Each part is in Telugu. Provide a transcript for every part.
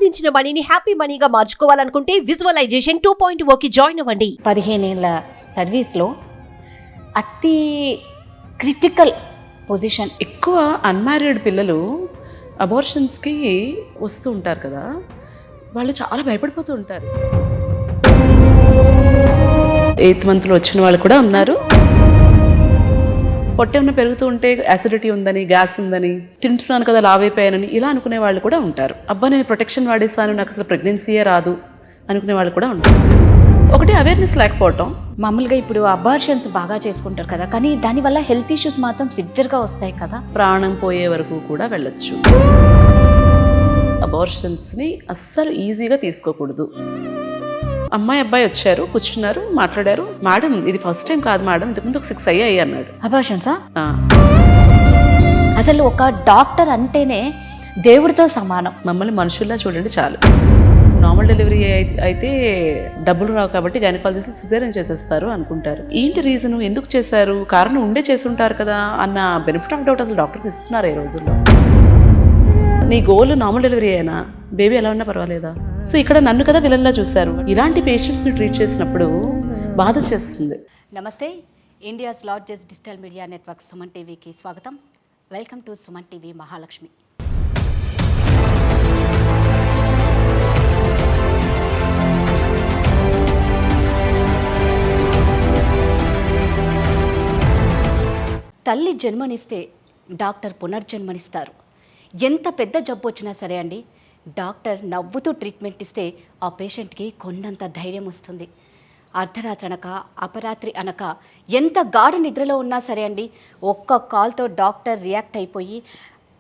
సంపాదించిన మనీని హ్యాపీ మనీగా మార్చుకోవాలనుకుంటే విజువలైజేషన్ 2.0కి జాయిన్ అవ్వండి. 15 ఏళ్ళ సర్వీస్లో అతి క్రిటికల్ పొజిషన్. ఎక్కువ అన్మ్యారీడ్ పిల్లలు అబార్షన్స్కి వస్తూ ఉంటారు కదా, వాళ్ళు చాలా భయపడిపోతూ ఉంటారు. 8th మంత్లో వచ్చిన వాళ్ళు కూడా ఉన్నారు. పొట్ట ఏమైనా పెరుగుతూ ఉంటే యాసిడిటీ ఉందని, గ్యాస్ ఉందని, తింటున్నాను కదా లావైపోయానని ఇలా అనుకునే వాళ్ళు కూడా ఉంటారు. అబ్బా నేను ప్రొటెక్షన్ వాడేస్తాను, నాకు అసలు ప్రెగ్నెన్సీయే రాదు అనుకునే వాళ్ళు కూడా ఉంటారు. ఒకటి అవేర్నెస్ లేకపోవటం. మామూలుగా ఇప్పుడు అబార్షన్స్ బాగా చేసుకుంటారు కదా, కానీ దానివల్ల హెల్త్ ఇష్యూస్ మాత్రం సివియర్గా వస్తాయి కదా. ప్రాణం పోయే వరకు కూడా వెళ్ళొచ్చు. అబార్షన్స్ని అస్సలు ఈజీగా తీసుకోకూడదు. అమ్మాయి అబ్బాయి వచ్చారు, కూర్చున్నారు, మాట్లాడారు. మేడం ఇది ఫస్ట్ టైం కాదు మేడం, ఇంతకుముందు ఒక 6 అయ్యాయి అన్నాడు. అబార్షన్సా? అసలు ఒక డాక్టర్ అంటేనే దేవుడితో సమానం. మమ్మల్ని మనుషుల్లా చూడండి చాలు. నార్మల్ డెలివరీ అయితే డబ్బులు రావు కాబట్టి గైనకాలజిస్టులు సిజేరియన్ చేసేస్తారు అనుకుంటారు. ఏంటి రీజను, ఎందుకు చేశారు, కారణం ఉండే చేసి ఉంటారు కదా అన్న బెనిఫిట్ ఆఫ్ డౌట్ అసలు డాక్టర్కి ఇస్తున్నారు ఈ రోజుల్లో. నీ గోల్ నార్మల్ డెలివరీ అయినా బేబీ ఎలా ఉన్నా పర్వాలేదా? సో ఇక్కడ నన్ను కదా విలన్లా చూశారు. ఇలాంటి పేషెంట్స్ని ట్రీట్ చేసినప్పుడు బాధ చేస్తుంది. నమస్తే, India's largest digital media network Suman టీవీకి స్వాగతం. Welcome to Suman TV Mahalakshmi. తల్లి జన్మనిస్తే డాక్టర్ పునర్జన్మనిస్తారు. ఎంత పెద్ద జబ్బు వచ్చినా సరే అండి, డాక్టర్ నవ్వుతూ ట్రీట్మెంట్ ఇస్తే ఆ పేషెంట్కి కొండంత ధైర్యం వస్తుంది. అర్ధరాత్రి అనక అపరాత్రి అనక ఎంత గాఢ నిద్రలో ఉన్నా సరే అండి, ఒక్క కాల్తో డాక్టర్ రియాక్ట్ అయిపోయి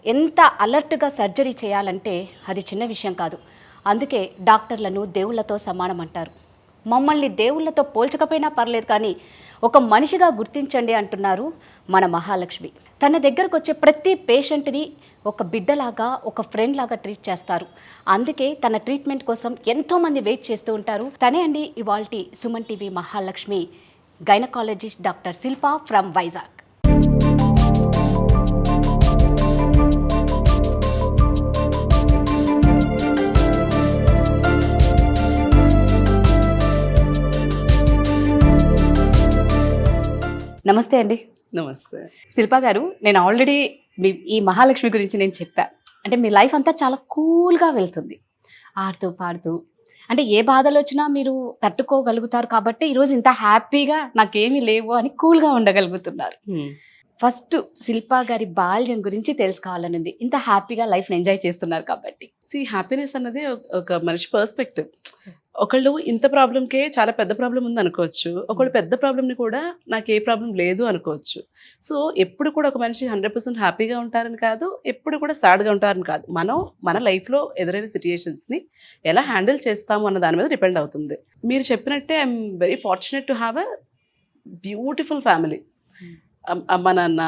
ఎంత అలర్ట్గా సర్జరీ చేయాలంటే అది చిన్న విషయం కాదు. అందుకే డాక్టర్లను దేవుళ్లతో సమానం అంటారు. మమ్మల్ని దేవుళ్లతో పోల్చకపోయినా పర్లేదు, కానీ ఒక మనిషిగా గుర్తించండి అంటున్నారు మన మహాలక్ష్మి. తన దగ్గరకు వచ్చే ప్రతి పేషెంట్ని ఒక బిడ్డలాగా, ఒక ఫ్రెండ్ లాగా ట్రీట్ చేస్తారు. అందుకే తన ట్రీట్మెంట్ కోసం ఎంతోమంది వెయిట్ చేస్తూ ఉంటారు. తనే అండి ఇవాల్టి Suman TV Mahalakshmi, gynaecologist doctor Shilpa from Vizag. నమస్తే అండి. నమస్తే శిల్ప గారు, నేను ఆల్రెడీ ఈ మహాలక్ష్మి గురించి నేను చెప్పా. అంటే మీ లైఫ్ అంతా చాలా కూల్గా వెళ్తుంది, ఆడుతూ పాడుతూ. అంటే ఏ బాధలు వచ్చినా మీరు తట్టుకోగలుగుతారు కాబట్టి ఈరోజు ఇంత హ్యాపీగా నాకేమీ లేవు అని కూల్గా ఉండగలుగుతున్నారు. ఫస్ట్ శిల్ప గారి బాల్యం గురించి తెలుసుకోవాలని ఉంది. ఇంత హ్యాపీగా లైఫ్ని ఎంజాయ్ చేస్తున్నారు కాబట్టి. హ్యాపీనెస్ అన్నది ఒక మనిషి పర్స్పెక్టివ్. ఒకళ్ళు ఇంత ప్రాబ్లంకే చాలా పెద్ద ప్రాబ్లం ఉంది అనుకోవచ్చు, ఒకళ్ళు పెద్ద ప్రాబ్లంని కూడా నాకు ఏ ప్రాబ్లం లేదు అనుకోవచ్చు. సో ఎప్పుడు కూడా ఒక మనిషి 100% హ్యాపీగా ఉంటారని కాదు, ఎప్పుడు కూడా సాడ్గా ఉంటారని కాదు. మనం మన లైఫ్లో ఎదురైన సిచ్యుయేషన్స్ని ఎలా హ్యాండిల్ చేస్తాము అన్న దాని మీద డిపెండ్ అవుతుంది. మీరు చెప్పినట్టే I'm very fortunate to have a beautiful family. అమ్మ నాన్న,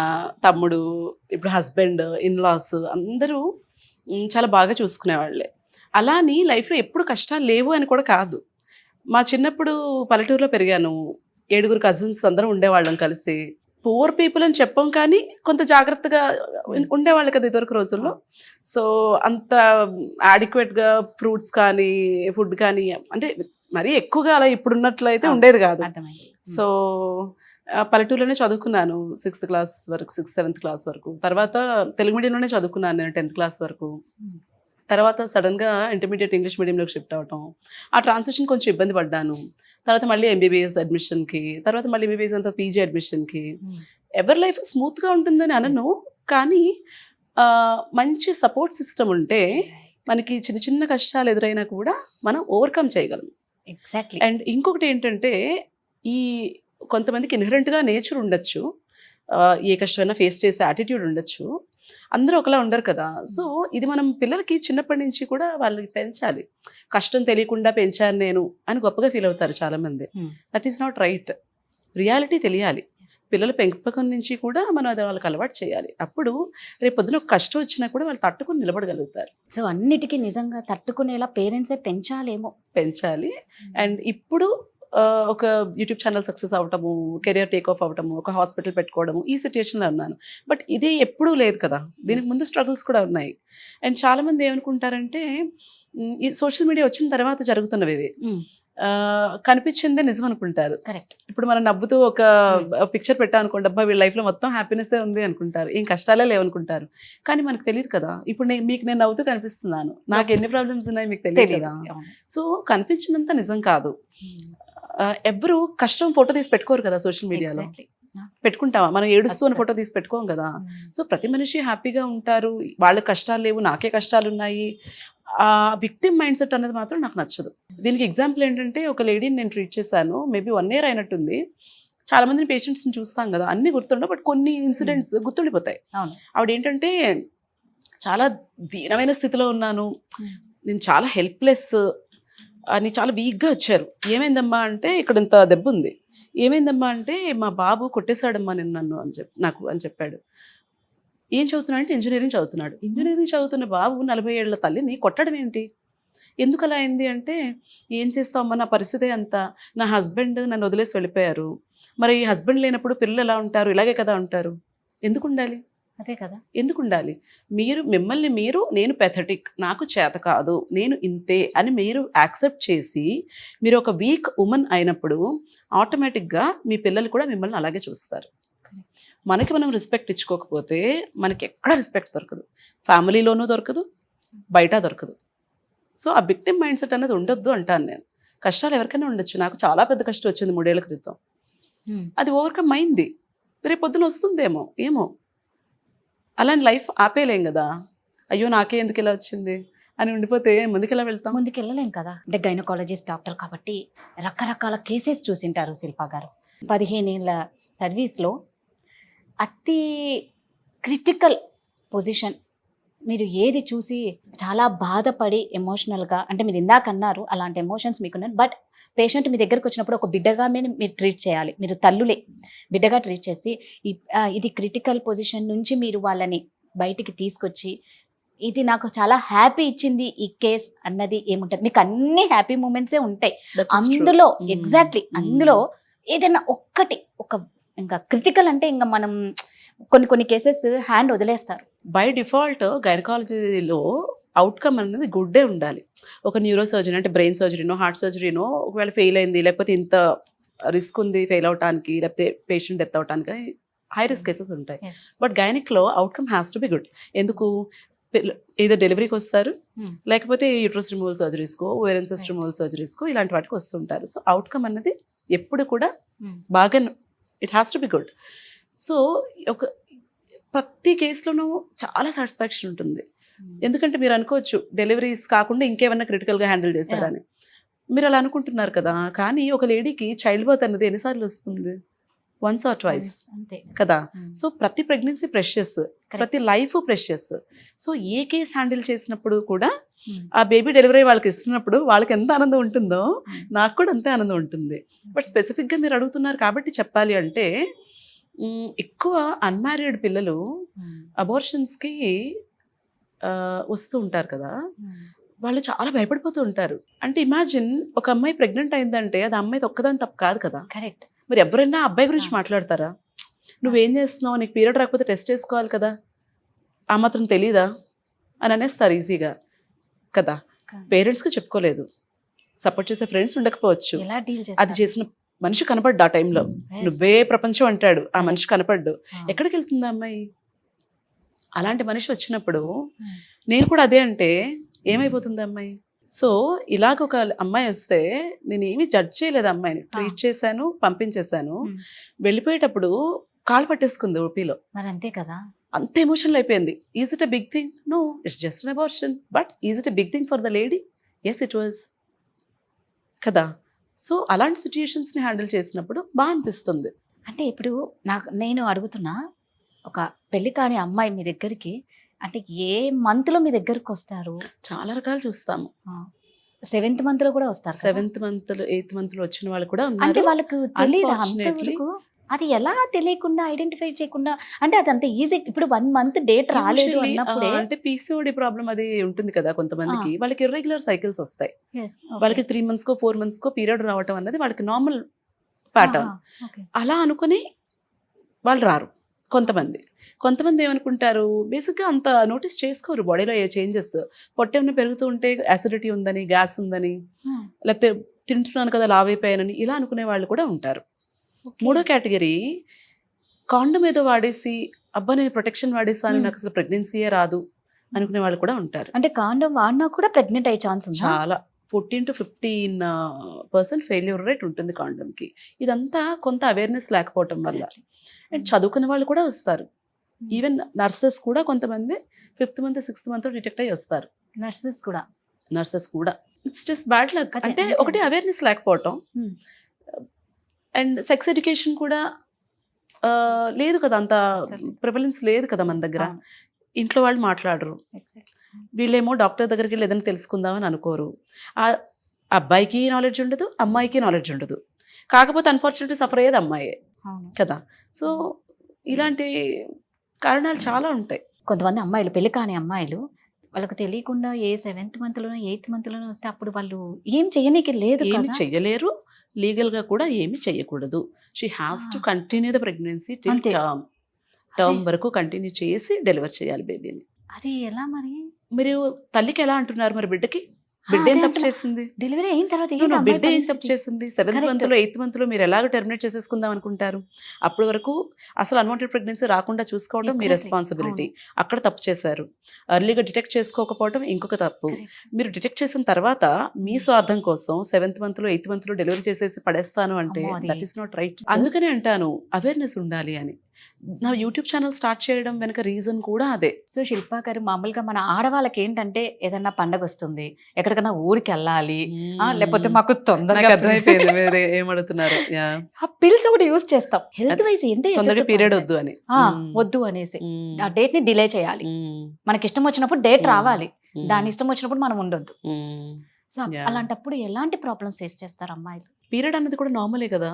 తమ్ముడు, ఇప్పుడు హస్బెండ్, ఇన్లాస్ అందరూ చాలా బాగా చూసుకునేవాళ్ళే. అలా అని లైఫ్లో ఎప్పుడు కష్టాలు లేవు అని కూడా కాదు. మా చిన్నప్పుడు పల్లెటూరులో పెరిగాను. 7 కజిన్స్ అందరం ఉండేవాళ్ళం కలిసి. పూర్ పీపుల్ అని చెప్పాం, కానీ కొంత జాగ్రత్తగా ఉండేవాళ్ళు కదా ఇదివరకు రోజుల్లో. సో అంత యాడిక్వేట్గా ఫ్రూట్స్ కానీ ఫుడ్ కానీ అంటే మరీ ఎక్కువగా అలా ఇప్పుడున్నట్లు అయితే ఉండేది కాదు. సో పల్లెటూరులోనే చదువుకున్నాను 6th క్లాస్ వరకు, 6th 7th క్లాస్ వరకు. తర్వాత తెలుగు మీడియంలోనే చదువుకున్నాను నేను 10th క్లాస్ వరకు. తర్వాత సడన్గా ఇంటర్మీడియట్ ఇంగ్లీష్ మీడియంలోకి షిఫ్ట్ అవటం, ఆ ట్రాన్సిషన్ కొంచెం ఇబ్బంది పడ్డాను. తర్వాత మళ్ళీ ఎంబీబీఎస్ అడ్మిషన్కి, తర్వాత మళ్ళీ ఎంబీబీఎస్ అంతా పీజీ అడ్మిషన్కి. ఎవరి లైఫ్ స్మూత్గా ఉంటుందని అనను, కానీ మంచి సపోర్ట్ సిస్టమ్ ఉంటే మనకి చిన్న చిన్న కష్టాలు ఎదురైనా కూడా మనం ఓవర్కమ్ చేయగలం. ఎగ్జాక్ట్లీ. అండ్ ఇంకొకటి ఏంటంటే, ఈ కొంతమందికి ఇన్హరెంట్గా నేచర్ ఉండొచ్చు, ఏ కష్టమైనా ఫేస్ చేసే యాటిట్యూడ్ ఉండొచ్చు. అందరూ ఒకలా ఉండరు కదా. సో ఇది మనం పిల్లలకి చిన్నప్పటి నుంచి కూడా వాళ్ళకి పెంచాలి. కష్టం తెలియకుండా పెంచాను నేను అని గొప్పగా ఫీల్ అవుతారు చాలామంది. That is not right. Reality తెలియాలి. పిల్లల పెంపకం నుంచి కూడా మనం అది వాళ్ళకి అలవాటు చేయాలి. అప్పుడు రేపు పొద్దున ఒక కష్టం వచ్చినా కూడా వాళ్ళు తట్టుకుని నిలబడగలుగుతారు. సో అన్నిటికీ నిజంగా తట్టుకునేలా పేరెంట్సే పెంచాలి. అండ్ ఇప్పుడు ఒక యూట్యూబ్ ఛానల్ సక్సెస్ అవటము, కెరియర్ టేక్ ఆఫ్ అవటము, ఒక హాస్పిటల్ పెట్టుకోవడము, ఈ సిచ్యుయేషన్లో ఉన్నాను. బట్ ఇది ఎప్పుడూ లేదు కదా, దీనికి ముందు స్ట్రగుల్స్ కూడా ఉన్నాయి. అండ్ చాలామంది ఏమనుకుంటారంటే ఈ సోషల్ మీడియా వచ్చిన తర్వాత జరుగుతున్నవి ఇవి. కనిపించిందే నిజం అనుకుంటారు. కరెక్ట్. ఇప్పుడు మనం నవ్వుతూ ఒక పిక్చర్ పెట్టాం అనుకోండి, అబ్బా వీళ్ళ లైఫ్లో మొత్తం హ్యాపీనెస్సే ఉంది అనుకుంటారు, ఏం కష్టాలే లేవనుకుంటారు. కానీ మనకు తెలియదు కదా, ఇప్పుడు మీకు నేను నవ్వుతూ కనిపిస్తున్నాను, నాకు ఎన్ని ప్రాబ్లమ్స్ ఉన్నాయి మీకు తెలియదు కదా. సో కనిపించినంత నిజం కాదు. ఎవరు కష్టం ఫోటో తీసి పెట్టుకోరు కదా సోషల్ మీడియాలో. పెట్టుకుంటావా? మనం ఏడుస్తూ ఫోటో తీసి పెట్టుకోం కదా. సో ప్రతి మనిషి హ్యాపీగా ఉంటారు, వాళ్ళ కష్టాలు లేవు, నాకే కష్టాలు ఉన్నాయి. ఆ విక్టిమ్ మైండ్ సెట్ అనేది మాత్రం నాకు నచ్చదు. దీనికి ఎగ్జాంపుల్ ఏంటంటే, ఒక లేడీని నేను ట్రీట్ చేశాను, మేబీ 1 year అయినట్టుంది. చాలా మంది పేషెంట్స్ని చూస్తాం కదా, అన్ని గుర్తుండవు, బట్ కొన్ని ఇన్సిడెంట్స్ గుర్తుండిపోతాయి. ఆవిడ ఏంటంటే చాలా దీనమైన స్థితిలో ఉన్నాను, నేను చాలా హెల్ప్లెస్ అని చాలా వీక్గా వచ్చారు. ఏమైందమ్మా అంటే, ఇక్కడ ఇంత దెబ్బ ఉంది. ఏమైందమ్మా అంటే, మా బాబు కొట్టేశాడమ్మా నేను నన్ను అని చెప్పాడు. ఏం చదువుతున్నాడు అంటే, ఇంజనీరింగ్ చదువుతున్నాడు. ఇంజనీరింగ్ చదువుతున్న బాబు 40 ఏళ్ల తల్లిని కొట్టడం ఏంటి, ఎందుకు అలా అయింది అంటే, ఏం చేస్తామమ్మా నా పరిస్థితే అంతా, నా హస్బెండ్ నన్ను వదిలేసి వెళ్ళిపోయారు, మరి హస్బెండ్ లేనప్పుడు పిల్లలు ఎలా ఉంటారు, ఇలాగే కదా ఉంటారు, ఎందుకు ఉండాలి, అదే కదా, ఎందుకు ఉండాలి, మిమ్మల్ని మీరు నేను పెథటిక్, నాకు చేత కాదు, నేను ఇంతే అని మీరు యాక్సెప్ట్ చేసి మీరు ఒక వీక్ ఉమెన్ అయినప్పుడు ఆటోమేటిక్గా మీ పిల్లలు కూడా మిమ్మల్ని అలాగే చూస్తారు. మనకి మనం రెస్పెక్ట్ ఇచ్చుకోకపోతే మనకి ఎక్కడ రెస్పెక్ట్ దొరకదు, ఫ్యామిలీలోనూ దొరకదు, బయట దొరకదు. సో ఆ విక్టిమ్ మైండ్ సెట్ అనేది ఉండొద్దు అంటాను నేను. కష్టాలు ఎవరికైనా ఉండొచ్చు, నాకు చాలా పెద్ద కష్టం వచ్చింది 3 ఏళ్ల క్రితం, అది ఓవర్కమ్ అయింది, రేపు పొద్దున వస్తుందేమో ఏమో, అలాంటి లైఫ్ ఆపేయలేం కదా. అయ్యో నాకే ఎందుకు ఇలా వచ్చింది అని ఉండిపోతే ముందుకు ఎలా వెళ్తాం, ముందుకు వెళ్ళలేం కదా. అంటే గైనకాలజిస్ట్ డాక్టర్ కాబట్టి రకరకాల కేసెస్ చూసింటారు శిల్పా గారు. 15 ఏళ్ళ సర్వీస్లో అతి క్రిటికల్ పొజిషన్ మీరు ఏది చూసి చాలా బాధపడి ఎమోషనల్గా, అంటే మీరు ఇందాక అన్నారు అలాంటి ఎమోషన్స్ మీకున్నాయి, బట్ పేషెంట్ మీ దగ్గరకు వచ్చినప్పుడు ఒక బిడ్డగా మీరు ట్రీట్ చేయాలి, మీరు తల్లులే బిడ్డగా ట్రీట్ చేసి ఇది క్రిటికల్ పొజిషన్ నుంచి మీరు వాళ్ళని బయటికి తీసుకొచ్చి, ఇది నాకు చాలా హ్యాపీ ఇచ్చింది ఈ కేస్ అన్నది ఏముంటుంది, మీకు అన్ని హ్యాపీ మూమెంట్సే ఉంటాయి అందులో. ఎగ్జాక్ట్లీ అందులో ఏదైనా ఒక్కటి ఇంకా క్రిటికల్ అంటే ఇంకా మనం కొన్ని కేసెస్ హ్యాండ్ వదిలేస్తారు. బై డిఫాల్ట్ గైనకాలజీలో అవుట్కమ్ అనేది గుడ్డే ఉండాలి. ఒక న్యూరో సర్జరీ అంటే బ్రెయిన్ సర్జరీనో హార్ట్ సర్జరీనో ఒకవేళ ఫెయిల్ అయింది, లేకపోతే ఇంత రిస్క్ ఉంది ఫెయిల్ అవడానికి, లేకపోతే పేషెంట్ డెత్ అవడానికి హై రిస్క్ కేసెస్ ఉంటాయి. బట్ గైనిక్లో outcome has to be good. ఎందుకు, ఏదో డెలివరీకి వస్తారు, లేకపోతే యూట్రస్ రిమూవల్ సర్జరీస్కో, ఓవేరియన్ సిస్ట్ రిమూవల్ సర్జరీస్కో ఇలాంటి వాటికి వస్తుంటారు. సో అవుట్కమ్ అన్నది ఎప్పుడు కూడా బాగా it has to be good. So ప్రతి కేసులోనూ చాలా సాటిస్ఫాక్షన్ ఉంటుంది. ఎందుకంటే మీరు అనుకోవచ్చు డెలివరీస్ కాకుండా ఇంకేమన్నా క్రిటికల్గా హ్యాండిల్ చేశారని, మీరు అలా అనుకుంటున్నారు కదా. కానీ ఒక లేడీకి చైల్డ్ బర్త్ అన్నది ఎన్నిసార్లు వస్తుంది, 1 or 2 అంతే కదా. సో ప్రతి ప్రెగ్నెన్సీ ప్రెషియస్, ప్రతి లైఫ్ ప్రెషియస్. సో ఏ కేసు హ్యాండిల్ చేసినప్పుడు కూడా ఆ బేబీ డెలివరీ వాళ్ళకి ఇస్తున్నప్పుడు వాళ్ళకి ఎంత ఆనందం ఉంటుందో నాకు కూడా అంతే ఆనందం ఉంటుంది. బట్ స్పెసిఫిక్గా మీరు అడుగుతున్నారు కాబట్టి చెప్పాలి అంటే, ఎక్కువ అన్మ్యారీడ్ పిల్లలు అబార్షన్స్కి వస్తూ ఉంటారు కదా, వాళ్ళు చాలా భయపడిపోతూ ఉంటారు. అంటే ఇమాజిన్ ఒక అమ్మాయి ప్రెగ్నెంట్ అయిందంటే అది అమ్మాయి ఒక్కదాని తప్పు కాదు కదా. కరెక్ట్. మరి ఎవరైనా అబ్బాయి గురించి మాట్లాడతారా, నువ్వేం చేస్తున్నావు, నీకు పీరియడ్ రాకపోతే టెస్ట్ చేసుకోవాలి కదా, ఆ మాత్రం తెలీదా అని అనేస్తారు ఈజీగా కదా. పేరెంట్స్కి చెప్పుకోలేదు, సపోర్ట్ చేసే ఫ్రెండ్స్ ఉండకపోవచ్చు, అది చేసిన మనిషి కనపడ్డు ఆ టైంలో, నువ్వే ప్రపంచం అంటాడు, ఆ మనిషి కనపడ్డు, ఎక్కడికి వెళ్తుంది అమ్మాయి. అలాంటి మనిషి వచ్చినప్పుడు నేను కూడా అదే అంటే ఏమైపోతుంది అమ్మాయి. సో ఇలాగ ఒక అమ్మాయి వస్తే నేను ఏమీ జడ్జ్ చేయలేదు, అమ్మాయిని ట్రీట్ చేశాను, పంపించేశాను. వెళ్ళిపోయేటప్పుడు కాళ్ళు పట్టేసుకుంది ఓపీలో. మరి అంతే కదా, అంత ఎమోషనల్ అయిపోయింది. Is it a big thing? No, it's just an abortion. But is it a big thing for the lady? Yes it was కదా. సో అలాంటి సిచ్యుయేషన్స్ని హ్యాండిల్ చేసినప్పుడు బాగా అనిపిస్తుంది. అంటే ఇప్పుడు నేను అడుగుతున్నా, ఒక పెళ్లి కాని అమ్మాయి మీ దగ్గరికి అంటే ఏ మంత్లో మీ దగ్గరకు వస్తారు? చాలా రకాలు చూస్తాము. 7th monthలో కూడా వస్తారు. 7th month 8th monthలో వచ్చిన వాళ్ళు కూడా అంటే ఉన్నారు. వాళ్ళకు తెలియదు అంతవరకు. అది ఎలా తెలియకుండా ఐడెంటిఫై చేయకుండా, అంటే అది అంత ఈజీ. ఇప్పుడు 1 మంత్ డేట్ రాలేదు Usually, అన్నప్పుడే అంటే పీసీఓడి ప్రాబ్లం అది ఉంటుంది కదా కొంతమందికి, వాళ్ళకి ఇర్రెగ్యులర్ సైకిల్స్ వస్తాయి. Yes, okay. వాళ్ళకి 3 మంత్స్కో 4 మంత్స్కో పీరియడ్ రావటం అన్నది వాళ్ళకి నార్మల్ ప్యాటర్న్. ఆహా, okay. అలా అనుకుని వాళ్ళు రారు కొంతమంది ఏమనుకుంటారు, బేసిక్గా అంత నోటీస్ చేసుకోరు బాడీలో ఏ చేంజెస్. పొట్ట ఏమైనా పెరుగుతూ ఉంటే యాసిడిటీ ఉందని, గ్యాస్ ఉందని, Hmm. లేకపోతే తింటున్నాను కదా లావైపోయానని ఇలా అనుకునే వాళ్ళు కూడా ఉంటారు. Okay. మూడో కేటగిరీ, కాండం ఏదో వాడేసి అబ్బా నేను ప్రొటెక్షన్ వాడేసాను, నాకు అసలు ప్రెగ్నెన్సీయే రాదు అనుకునే వాళ్ళు కూడా ఉంటారు. అంటే కాండం వాడినా కూడా ప్రెగ్నెంట్ అయ్యే ఛాన్స్ ఉందా? చాలా 14 to 15% ఫెయిల్యూర్ రేట్ ఉంటుంది కాండంకి. ఇదంతా కొంత అవేర్నెస్ లేకపోవటం వల్ల. అండ్ చదువుకున్న వాళ్ళు కూడా వస్తారు. ఈవెన్ నర్సెస్ కూడా కొంతమంది 5th month 6th month detect అయ్యి వస్తారు. నర్సెస్ కూడా. నర్సెస్ కూడా ఇట్స్ జస్ట్ బ్యాడ్ లక్. అదే, అంటే అంతే. ఒకటి అవేర్నెస్ లేకపోవటం, Hmm. అండ్ సెక్స్ ఎడ్యుకేషన్ కూడా లేదు కదా, అంత అసలు. ప్రివలెన్స్ లేదు కదా మన దగ్గర. అవును. ఇంట్లో వాళ్ళు మాట్లాడరు, Exactly. వీళ్ళేమో డాక్టర్ దగ్గరికి వెళ్ళి ఏదైనా తెలుసుకుందామని అనుకోరు. ఆ అబ్బాయికి నాలెడ్జ్ ఉండదు, అమ్మాయికి నాలెడ్జ్ ఉండదు. కాకపోతే అన్ఫార్చునేట్లీ సఫర్ అయ్యేది అమ్మాయే అవును. కదా. సో ఇలాంటి కారణాలు చాలా ఉంటాయి. కొంతమంది అమ్మాయిలు, పెళ్లి కాని అమ్మాయిలు, వాళ్ళకి తెలియకుండా ఏ 7th మంత్లోనో 8th మంత్లోనో వస్తే అప్పుడు వాళ్ళు ఏం చేయనీకి లేదు ఏమి కదా. చెయ్యలేరు, లీగల్గా కూడా ఏమి చెయ్యకూడదు. She has to continue the pregnancy till అంతే. టర్మ్ వరకు కంటిన్యూ చేసి డెలివర్ చేయాలి బేబీని. అది ఎలా మరి? మీరు తల్లికి ఎలా అంటున్నారు, మరి బిడ్డకి బిడ్డ అదే ఏం తప్పు అంటున్నా. చేసింది? డెలివరీ అయిన తర్వాత No, ఏంటి no, అమ్మాయి బిడ్డ ఏం తప్పు పరిస్థితి? చేసింది? 7th Correct. month లో 8th month లో మీరు ఎలాగ టెర్మినేట్ చేసేసుకుందాం అనుకుంటారు? అప్పటి వరకు అసలు అన్వాంటెడ్ ప్రెగ్నెన్సీ రాకుండా చూసుకోవడం మీ Exactly. రెస్పాన్సిబిలిటీ. అక్కడ తప్పు చేశారు. ఎర్లీగా డిటెక్ట్ చేసుకోకపోవడం ఇంకొక తప్పు. Correct. మీరు డిటెక్ట్ చేసిన తర్వాత మీ స్వార్థం కోసం 7th month లో 8th month లో డెలివరీ చేసేసి పడేస్తాను అంటే అమ్మో, అది. That is not right. అందుకనే అంటాను అవేర్నెస్ ఉండాలి అని. నా యూట్యూబ్ ఛానల్ స్టార్ట్ చేయడం వెనక రీజన్ కూడా అదే. సో శిల్పా గారు, మామూలుగా మన ఆడవాళ్ళకి ఏంటంటే ఏదన్నా పండగ వస్తుంది, ఎక్కడికైనా ఊరికి వెళ్ళాలి, లేకపోతే మాకు నాకు తొందరగా అర్థమైపోయింది మీరు ఏమడుతున్నారు. ఆ పిల్స్ ఒకటి యూజ్ చేస్తాం. హెల్త్ వైజ్ ఎంత తొందరగా effect పీరియడ్ పడుతుంది. వద్దు అని. వద్దు అనేసి ఆ డేట్ ని డిలే చేయాలి. మనకి ఇష్టం వచ్చినప్పుడు డేట్ రావాలి, దాని ఇష్టం వచ్చినప్పుడు మనం ఉండొద్దు. So Yeah. అలాంటప్పుడు ఎలాంటి ప్రాబ్లమ్స్ ఫేస్ చేస్తారు అమ్మాయిలు? పీరియడ్ అన్నది కూడా నార్మలే కదా.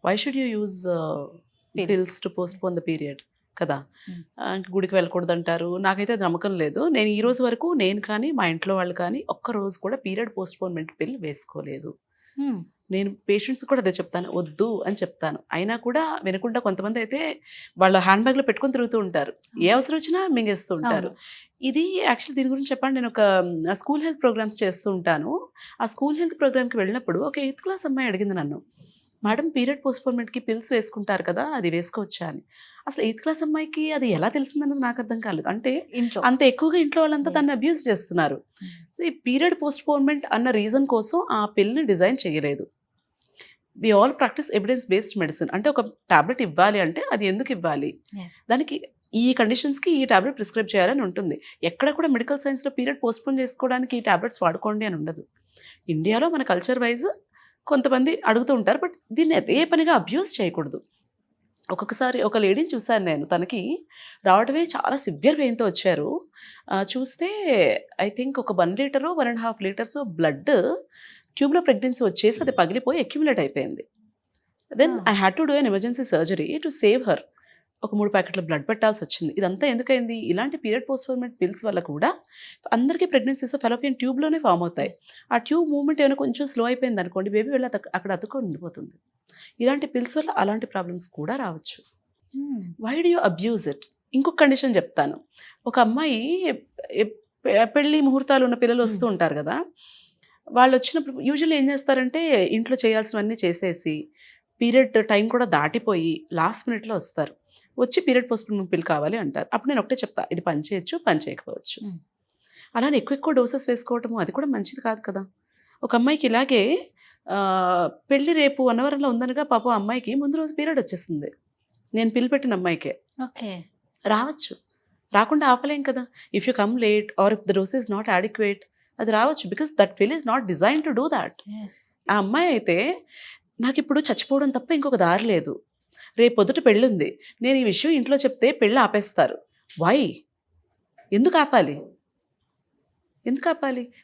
Why should you use Pills. Pills to postpone the period కదా. Mm. ఇంక గుడికి వెళ్ళకూడదు అంటారు. నాకైతే అది నమ్మకం లేదు. నేను ఈ రోజు వరకు నేను కానీ మా ఇంట్లో వాళ్ళు కానీ ఒక్క రోజు కూడా పీరియడ్ పోస్ట్పోన్మెంట్ పిల్ వేసుకోలేదు. నేను పేషెంట్స్ కూడా అదే చెప్తాను, వద్దు అని చెప్తాను. అయినా కూడా వినకుండా కొంతమంది అయితే వాళ్ళ హ్యాండ్ బ్యాగ్లో పెట్టుకొని తిరుగుతూ ఉంటారు. ఏ అవసరం వచ్చినా మింగేస్తూ ఉంటారు. ఇది యాక్చువల్లీ దీని గురించి చెప్పండి. నేను ఒక స్కూల్ హెల్త్ ప్రోగ్రామ్స్ చేస్తూ ఉంటాను. ఆ స్కూల్ హెల్త్ ప్రోగ్రామ్కి వెళ్ళినప్పుడు ఒక 8th class అమ్మాయి అడిగింది నన్ను, మేడం పీరియడ్ పోస్ట్పోన్మెంట్కి పిల్స్ వేసుకుంటారు కదా, అది వేసుకోవచ్చా అని. అసలు 8th class అమ్మాయికి అది ఎలా తెలిసిందన్నది నాకు అర్థం కాలేదు. అంటే ఇంట్లో అంత ఎక్కువగా ఇంట్లో వాళ్ళంతా దాన్ని Yes. అబ్యూస్ చేస్తున్నారు. సో ఈ పీరియడ్ పోస్ట్పోన్మెంట్ అన్న రీజన్ కోసం ఆ పిల్ని డిజైన్ చేయలేదు. We all practice evidence based medicine. అంటే ఒక టాబ్లెట్ ఇవ్వాలి అంటే అది ఎందుకు ఇవ్వాలి, Yes. దానికి ఈ కండిషన్స్కి ఈ టాబ్లెట్ ప్రిస్క్రైబ్ చేయాలని ఉంటుంది. ఎక్కడ కూడా మెడికల్ సైన్స్లో పీరియడ్ పోస్ట్పోన్ చేసుకోవడానికి ఈ టాబ్లెట్స్ వాడుకోండి అని ఉండదు. ఇండియాలో మన కల్చర్ వైజ్ కొంతమంది అడుగుతూ ఉంటారు, బట్ దీన్ని అదే పనిగా అబ్యూస్ చేయకూడదు. ఒక్కొక్కసారి ఒక లేడీని చూశాను నేను, తనకి రావడమే చాలా సివియర్ పెయిన్తో వచ్చారు. చూస్తే ఐ థింక్ ఒక 1 లీటర్ 1.5 లీటర్స్ బ్లడ్ ట్యూబ్లో ప్రెగ్నెన్సీ వచ్చేసి అది పగిలిపోయి అక్యుములేట్ అయిపోయింది. Then I had to do an emergency surgery to save her. ఒక 3 ప్యాకెట్ల బ్లడ్ పెట్టాల్సి వచ్చింది. ఇదంతా ఎందుకైంది, ఇలాంటి పీరియడ్ పోస్ట్పోన్మెంట్ పిల్స్ వల్ల కూడా అందరికీ ప్రెగ్నెన్సీస్ ఫెలోపియన్ ట్యూబ్లోనే ఫామ్ అవుతాయి. ఆ ట్యూబ్ మూవ్మెంట్ ఏమైనా కొంచెం స్లో అయిపోయింది అనుకోండి, బేబీ వెళ్ళి అక్కడ అతుక్కొని ఉండిపోతుంది. ఇలాంటి పిల్స్ వల్ల అలాంటి ప్రాబ్లమ్స్ కూడా రావచ్చు. Why do you abuse it? ఇంకొక కండిషన్ చెప్తాను. ఒక అమ్మాయి పెళ్లి ముహూర్తాలు ఉన్న పిల్లలు వస్తూ ఉంటారు కదా, వాళ్ళు వచ్చినప్పుడు యూజువల్లీ ఏం చేస్తారంటే ఇంట్లో చేయాల్సినవన్నీ చేసేసి పీరియడ్ టైం కూడా దాటిపోయి లాస్ట్ మినిట్లో వస్తారు. వచ్చి పీరియడ్ పోస్ట్పోన్మెంట్ పిల్ కావాలి అంటారు. అప్పుడు నేను ఒకటే చెప్తా, ఇది పని చేయొచ్చు, పని చేయకపోవచ్చు. అలానే ఎక్కువ డోసెస్ వేసుకోవటము అది కూడా మంచిది కాదు కదా. ఒక అమ్మాయికి ఇలాగే పెళ్ళి రేపు అన్నవరంలో ఉందనగా పాపం అమ్మాయికి ముందు రోజు పీరియడ్ వచ్చేసింది. నేను పిల్ పెట్టిన అమ్మాయికే. ఓకే. రావచ్చు, రాకుండా ఆపలేం కదా. If you come late are if the dose is not adequate, అది రావచ్చు. బికాస్ దట్ పిల్ is not design to do that. ఆ అమ్మాయి అయితే నాకు ఇప్పుడు చచ్చిపోవడం తప్ప ఇంకొక దారి లేదు, రేపు పొద్దుట పెళ్ళుంది, నేను ఈ విషయం ఇంట్లో చెప్తే పెళ్ళి ఆపేస్తారు. వై? ఎందుకు ఆపాలి?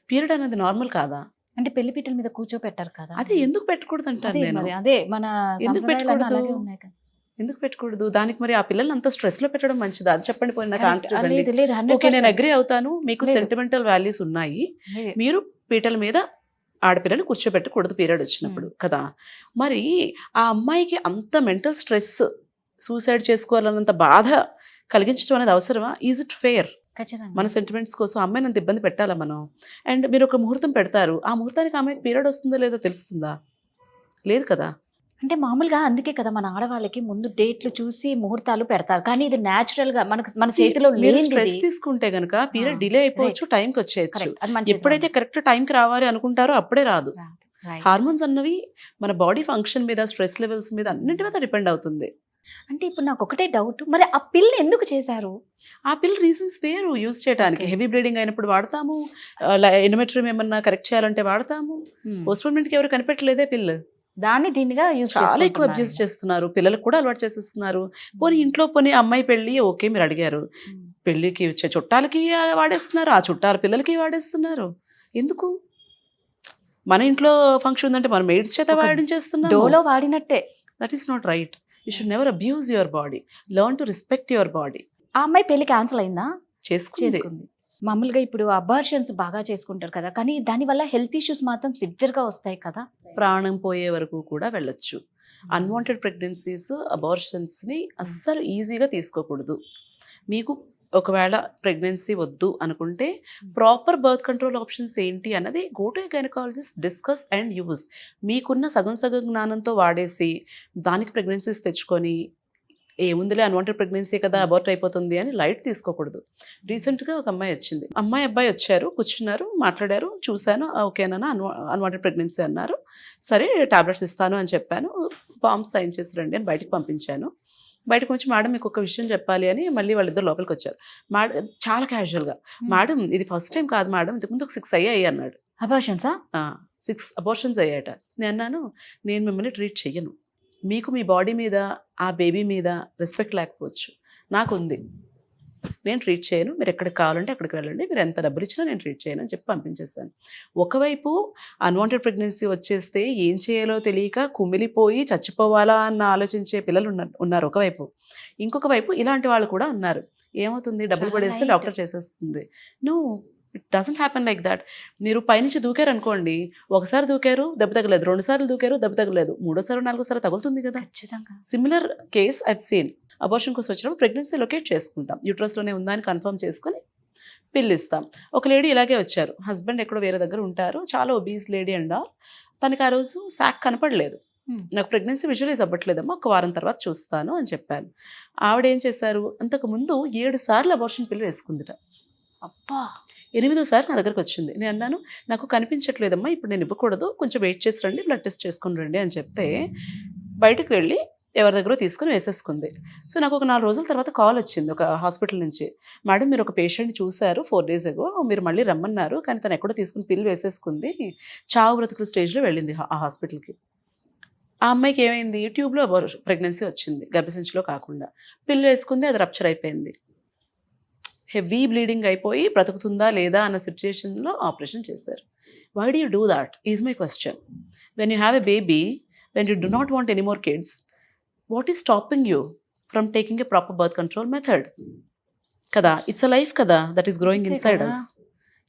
పీరియడ్ అనేది నార్మల్ కాదా? అంటే పెళ్లి పీటల మీద కూర్చోపెట్టారు కదా, అదే ఎందుకు పెట్టకూడదు అంటాను అదే నేను. మరి అదే మన ఎందుకు సంప్రదాయాలు పెట్టకూడదు? అలాగే ఉన్నాయి కదా. ఎందుకు పెట్టకూడదు? దానికి మరి ఆ పిల్లల్ని అంత స్ట్రెస్‌లో పెట్టడం మంచిదా? అది చెప్పండి పోనీ నాకు ఆన్సర్ ఇవ్వండి. లేదు లేదు ఓకే. నేను 100% అగ్రీ అవుతాను. మీకు లేదు. సెంటిమెంటల్ వాల్యూస్ ఉన్నాయి. లేదు. మీరు పీటల మీద ఆడపిల్లని కూర్చోబెట్టకూడదు పీరియడ్ వచ్చినప్పుడు కదా! మరి ఆ అమ్మాయికి అంత మెంటల్ స్ట్రెస్, సూసైడ్ చేసుకోవాలన్నంత బాధ కలిగించడం అనేది అవసరమా? Is it fair? ఖచ్చితంగా. మన సెంటిమెంట్స్ కోసం ఆ అమ్మాయిని అంత ఇబ్బంది పెట్టాలా మనం? అండ్ మీరు ఒక ముహూర్తం పెడతారు. ఆ ముహూర్తానికి ఆ అమ్మాయికి పీరియడ్ వస్తుందో లేదో తెలుస్తుందా? లేదు కదా! అంటే మామూలుగా అందుకే కదా మన ఆడవాళ్ళకి ముందు డేట్లు చూసి ముహూర్తాలు పెడతారు. కానీ ఇది న్యాచురల్‌గా మన చేతిలో మీరు లేనిది స్ట్రెస్ ఇది. తీసుకుంటే గనక పీరియడ్ ఆ! డిలే అయిపోవచ్చు, టైంకి వచ్చేయచ్చు. కరెక్ట్. అది మన చేతిలో ఎప్పుడైతే ఉండదు. కరెక్ట్ టైంకి రావాలి అనుకుంటారో అప్పుడే రాదు. రాదు. రైట్. హార్మోన్స్ అన్నవి మన బాడీ ఫంక్షన్ మీద, స్ట్రెస్ లెవెల్స్ మీద అన్నింటి మీద డిపెండ్ అవుతుంది. అంటే ఇప్పుడు నాకొకటే డౌట్. మరి ఆ పిల్ల ఎందుకు చేశారు? ఆ పిల్ రీజన్స్ వేరు యూజ్ చేయడానికి. Okay. హెవీ బ్లీడింగ్ అయినప్పుడు వాడతాము. ఎండోమెట్రియం ఏమన్నా కరెక్ట్ చేయాలంటే వాడతాము. పోస్ట్‌పోన్‌మెంట్‌కి ఎవరు కనిపెట్టలేదే పిల్. దాన్ని దీనిగా యూజ్ చాలా ఎక్కువ అబ్యూస్ చేస్తున్నారు. పిల్లలకు కూడా అలవాటు చేసేస్తున్నారు. పోనీ ఇంట్లో అమ్మాయి పెళ్లి ఓకే మీరు అడిగారు. పెళ్ళికి వచ్చే చుట్టాలకి వాడేస్తున్నారు. ఆ చుట్టాల పిల్లలకి వాడేస్తున్నారు. ఎందుకు? మన ఇంట్లో ఫంక్షన్ ఉందంటే మనం మెయిడ్స్ చేత ఒక వాడించేస్తున్నాము. డోలో వాడినట్టే. That is not right. You should never abuse your body. Learn to respect your body. ఆ అమ్మాయి పెళ్లి క్యాన్సిల్ అయిందా? చేసుకుంది. చేసుకుంది. మామూలుగా ఇప్పుడు అబార్షన్స్ బాగా చేసుకుంటారు కదా! కానీ దానివల్ల హెల్త్ ఇష్యూస్ మాత్రం సివియర్‌గా వస్తాయి కదా! ప్రాణం పోయే వరకు కూడా వెళ్ళొచ్చు. అన్వాంటెడ్ ప్రెగ్నెన్సీస్, అబార్షన్స్‌ని అస్సలు ఈజీగా తీసుకోకూడదు. మీకు ఒకవేళ ప్రెగ్నెన్సీ వద్దు అనుకుంటే ప్రాపర్ బర్త్ కంట్రోల్ ఆప్షన్స్ ఏంటి అన్నది go to gynaecologist, discuss and use. మీకున్న సగం జ్ఞానంతో వాడేసి దానికి ప్రెగ్నెన్సీస్ తెచ్చుకొని ఏముందిలే అన్వాంటెడ్ ప్రెగ్నెన్సీ కదా అబార్ట్ అయిపోతుంది అని లైట్ తీసుకోకూడదు. రీసెంట్గా ఒక అమ్మాయి వచ్చింది. అమ్మాయి అబ్బాయి వచ్చారు, కూర్చున్నారు, మాట్లాడారు, చూశాను. ఓకేనా అన్వాంటెడ్ ప్రెగ్నెన్సీ అన్నారు. సరే టాబ్లెట్స్ ఇస్తాను అని చెప్పాను. ఫామ్స్ సైన్ చేసి రండి అని బయటకు పంపించాను. బయటకు వచ్చి మేడం మీకు ఒక విషయం చెప్పాలి అని మళ్ళీ వాళ్ళిద్దరు లోపలికి వచ్చారు. మేడం చాలా క్యాజువల్గా, మేడం ఇది ఫస్ట్ టైం కాదు మేడం, ఇంతకుముందు ఒక 6 అయ్యాయి అన్నాడు. అబార్షన్సా? 6 అబార్షన్స్ అయ్యాట. నేను అన్నాను, నేను మిమ్మల్ని ట్రీట్ చెయ్యను. మీకు మీ బాడీ మీద, ఆ బేబీ మీద రెస్పెక్ట్ లేకపోవచ్చు, నాకుంది. నేను ట్రీట్ చేయను. మీరు ఎక్కడికి కావాలంటే అక్కడికి వెళ్ళండి. మీరు ఎంత డబ్బులు ఇచ్చినా నేను ట్రీట్ చేయను అని చెప్పి పంపించేశాను. ఒకవైపు అన్వాంటెడ్ ప్రెగ్నెన్సీ వచ్చేస్తే ఏం చేయాలో తెలియక కుమిలిపోయి చచ్చిపోవాలా అన్న ఆలోచించే పిల్లలు ఉన్నారు ఒకవైపు. ఇంకొక వైపు ఇలాంటి వాళ్ళు కూడా ఉన్నారు. ఏమవుతుంది, డబ్బులు చాలా పడేస్తే right. డాక్టర్ చేసేస్తుంది. No, it doesn't happen like that. మీరు పైనుంచి దూకారు అనుకోండి, ఒకసారి దూకారు దెబ్బ తగలేదు, 2 సార్లు దూకారు దెబ్బ తగలేదు, 3వ సారి 4వ సారి తగులుతుంది కదా. ఖచ్చితంగా. Similar case I've seen. Abortion కోసం వచ్చినప్పుడు ప్రెగ్నెన్సీ లొకేట్ చేసుకుంటాం, యూట్రస్లోనే ఉందా అని కన్ఫర్మ్ చేసుకొని పిల్లు ఇస్తాం. ఒక లేడీ ఇలాగే వచ్చారు, హస్బెండ్ ఎక్కడో వేరే దగ్గర ఉంటారు, చాలా ఒబీస్ లేడీ అండ్ తనకి ఆ రోజు శాక్ కనపడలేదు. నాకు ప్రెగ్నెన్సీ విజువలైజ్ అవ్వట్లేదమ్మా, ఒక వారం తర్వాత చూస్తాను అని చెప్పాను. ఆవిడ ఏం చేశారు, అంతకుముందు 7 సార్లు అబార్షన్ పిల్లు వేసుకుందిట. అబ్బా! 8వ సారి నా దగ్గరకు వచ్చింది. నేను అన్నాను, నాకు కనిపించట్లేదమ్మా, ఇప్పుడు నేను ఇవ్వకూడదు, కొంచెం వెయిట్ చేసి రండి, బ్లడ్ టెస్ట్ చేసుకుని రండి అని చెప్తే బయటకు వెళ్ళి ఎవరి దగ్గర తీసుకుని వేసేసుకుంది. సో నాకు ఒక 4 రోజుల తర్వాత కాల్ వచ్చింది ఒక హాస్పిటల్ నుంచి. మేడం మీరు ఒక పేషెంట్ చూశారు 4 days ago, మీరు మళ్ళీ రమ్మన్నారు, కానీ తను ఎక్కడో తీసుకుని పిల్లు వేసేసుకుంది, చావు బ్రతుకుల స్టేజ్లో వెళ్ళింది ఆ హాస్పిటల్కి. ఆ అమ్మాయికి ఏమైంది, ట్యూబ్లో ప్రెగ్నెన్సీ వచ్చింది, గర్భసంచిలో కాకుండా. పిల్లు వేసుకుంది, అది రప్చర్ అయిపోయింది. హెవీ బ్లీడింగ్ అయిపోయి బ్రతుకుతుందా లేదా అన్న సిచ్యుయేషన్లో ఆపరేషన్ చేశారు. Why do you do that is my question. When you have a baby, when you do not want any more kids, what is stopping you from taking a proper birth control method కదా. ఇట్స్ అ లైఫ్ కదా దట్ ఈస్ గ్రోయింగ్ అంతే ఇన్సైడ్ కదా. అస్.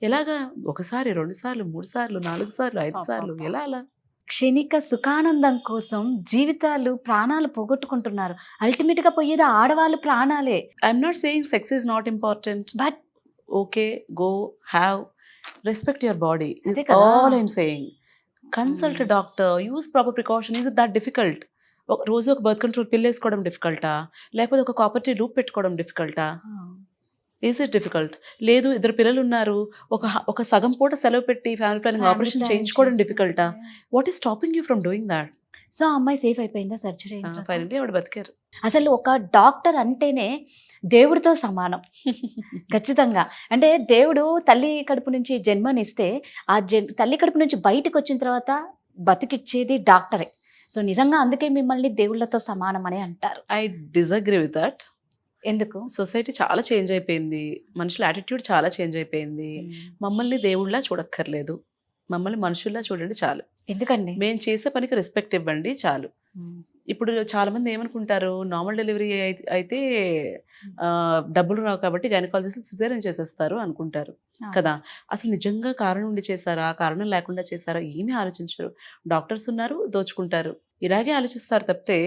ఎలాగా, 1 సారి 2 సార్లు 3 సార్లు 4 సార్లు 5 సార్లు, ఎలా అలా? క్షణిక సుఖానందం కోసం జీవితాలు, ప్రాణాలు పోగొట్టుకుంటున్నారు. అల్టిమేట్‌గా పోయేది ఆడవాళ్ళు ప్రాణాలే. I'm not saying sex is not important, but okay, go have respect your body is అదే కదా. All I'm saying. Consult doctor, use proper precaution. Is it that difficult? రోజు ఒక బర్త్ కంట్రోల్ పిల్ వేసుకోవడం డిఫికల్టా, లేకపోతే ఒక కాపర్టీ లూప్ పెట్టుకోవడం డిఫికల్టా? Is it difficult? లేదు, 2 పిల్లలు ఉన్నారు, ఒక సగం పూట సెలవు పెట్టి ఫ్యామిలీ ప్లానింగ్ ఆపరేషన్ చేయించుకోవడం డిఫికల్టా? What is stopping you from doing that? So ఆ అమ్మాయి సేఫ్ అయిపోయిందా సర్జరీ అయిన తర్వాత? ఫైనల్లీ ఆవిడ బతికారు. అసలు ఒక డాక్టర్ అంటేనే దేవుడితో సమానం. ఖచ్చితంగా. అంటే దేవుడు తల్లి కడుపు నుంచి జన్మనిస్తే ఆ తల్లి కడుపు నుంచి బయటకు వచ్చిన తర్వాత బతికిచ్చేది డాక్టరే. సో నిజంగా అందుకే మిమ్మల్ని దేవుళ్ళతో సమానం అని అంటారు. I disagree with that. ఎందుకు? సొసైటీ చాలా చేంజ్ అయిపోయింది, మనుషుల యాటిట్యూడ్ చాలా చేంజ్ అయిపోయింది. మమ్మల్ని దేవుళ్ళ చూడక్కర్లేదు, మమ్మల్ని మనుషుల్లా చూడండి చాలు. ఎందుకండి? మేము చేసే పనికి రెస్పెక్ట్ ఇవ్వండి చాలు. ఇప్పుడు చాలా మంది ఏమనుకుంటారు, నార్మల్ డెలివరీ అయితే డబ్బులు రావు కాబట్టి గైనకాలజిస్టులు సిజేరియన్ చేసేస్తారు అనుకుంటారు కదా. అసలు నిజంగా కారణం ఉండి చేశారా, కారణం లేకుండా చేశారా, ఏమీ ఆలోచించరు. డాక్టర్స్ ఉన్నారు, దోచుకుంటారు, ఇలాగే ఆలోచిస్తారు తప్పితే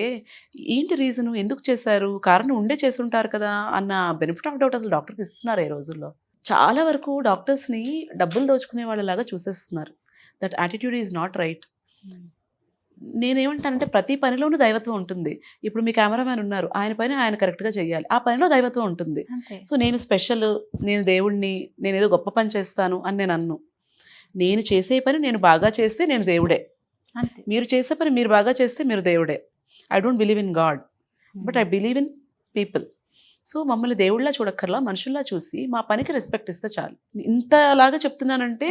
ఏంటి రీజను, ఎందుకు చేశారు, కారణం ఉండే చేసి ఉంటారు కదా అన్న బెనిఫిట్ ఆఫ్ డౌట్ అసలు డాక్టర్కి ఇస్తున్నారు ఈ రోజుల్లో. చాలా వరకు డాక్టర్స్ని డబ్బులు దోచుకునే వాళ్ళలాగా చూసేస్తున్నారు. That attitude is not right. నేనేమంటానంటే ప్రతి పనిలోనూ దైవత్వం ఉంటుంది. ఇప్పుడు మీ కెమెరామ్యాన్ ఉన్నారు, ఆయన పని ఆయన కరెక్ట్గా చేయాలి, ఆ పనిలో దైవత్వం ఉంటుంది. సో నేను స్పెషల్, నేను దేవుణ్ణి, నేను ఏదో గొప్ప పని చేస్తాను అని నేను అన్ను. నేను చేసే పని నేను బాగా చేస్తే నేను దేవుడే, మీరు చేసే పని మీరు బాగా చేస్తే మీరు దేవుడే. I don't believe in God, but I believe in people. So మమ్మల్ని దేవుళ్ళ చూడక్కర్లా, మనుషుల్లా చూసి మా పనికి రెస్పెక్ట్ ఇస్తే చాలు. ఇంతలాగా చెప్తున్నానంటే